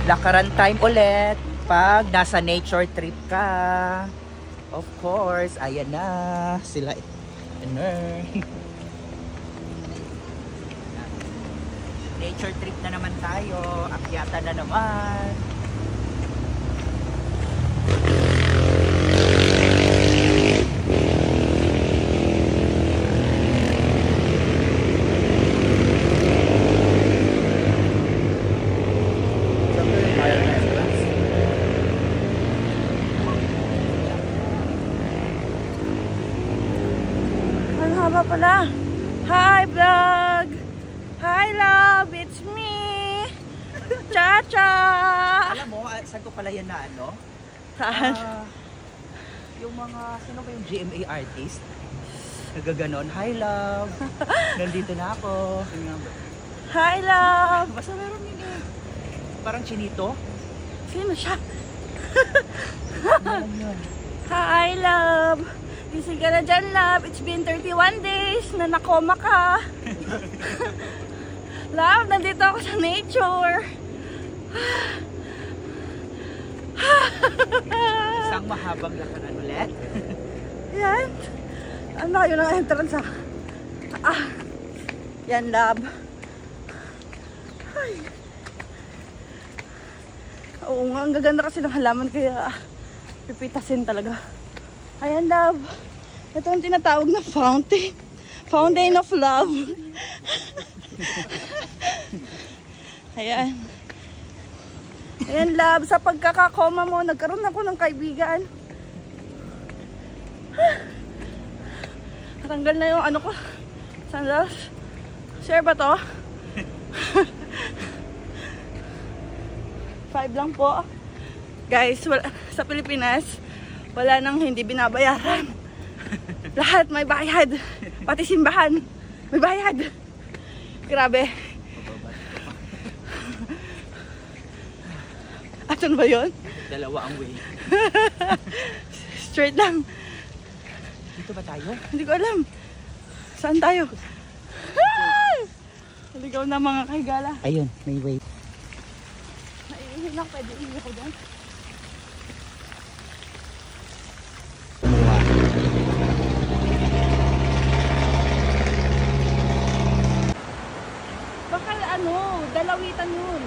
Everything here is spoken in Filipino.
lakaran time ulit pag nasa nature trip ka. Of course, ayan na sila. Nature trip na naman tayo. Akyatan na naman. Ang haba pala. Hi vlog! Hi love! It's me! Cha-cha! Alam mo, saan ko pala yan na ano? Saan? Yung mga, sino ba yung GMA artist? Nagaganon, hi love! Nandito na ako. Hi love! Basta meron yun eh. Parang chinito. Sino siya? Alam yun. Hi love! Gising ka na dyan love. It's been 31 days na nakoma ka. Love, nandito ako sa nature. Isang mahabang lakaran ulit. Yan. Ano yun ang entrance ha? Yan love. Ay. Oo nga, ang gaganda kasi ng halaman kaya pipitasin talaga. Ayan love. Ito ang tinatawag na fountain. Fountain of love. Ayan. Ayan love, sa pagkakakoma mo, nagkaroon ako ng kaibigan. Natanggal na yung ano ko. Sandals. Share ba to? 5 lang po. Guys, sa Pilipinas, wala nang hindi binabayaran. Lahat may bayad. Pati simbahan, may bayad. Grabe. Asan ba yun? Dalawa ang way. Straight lang. Dito ba tayo? Hindi ko alam. Saan tayo? Naligaw na mga kahigala. Ayun, may way. Naiihin lang, pwede ihin ako dyan. Baka ano, dalawitan yun.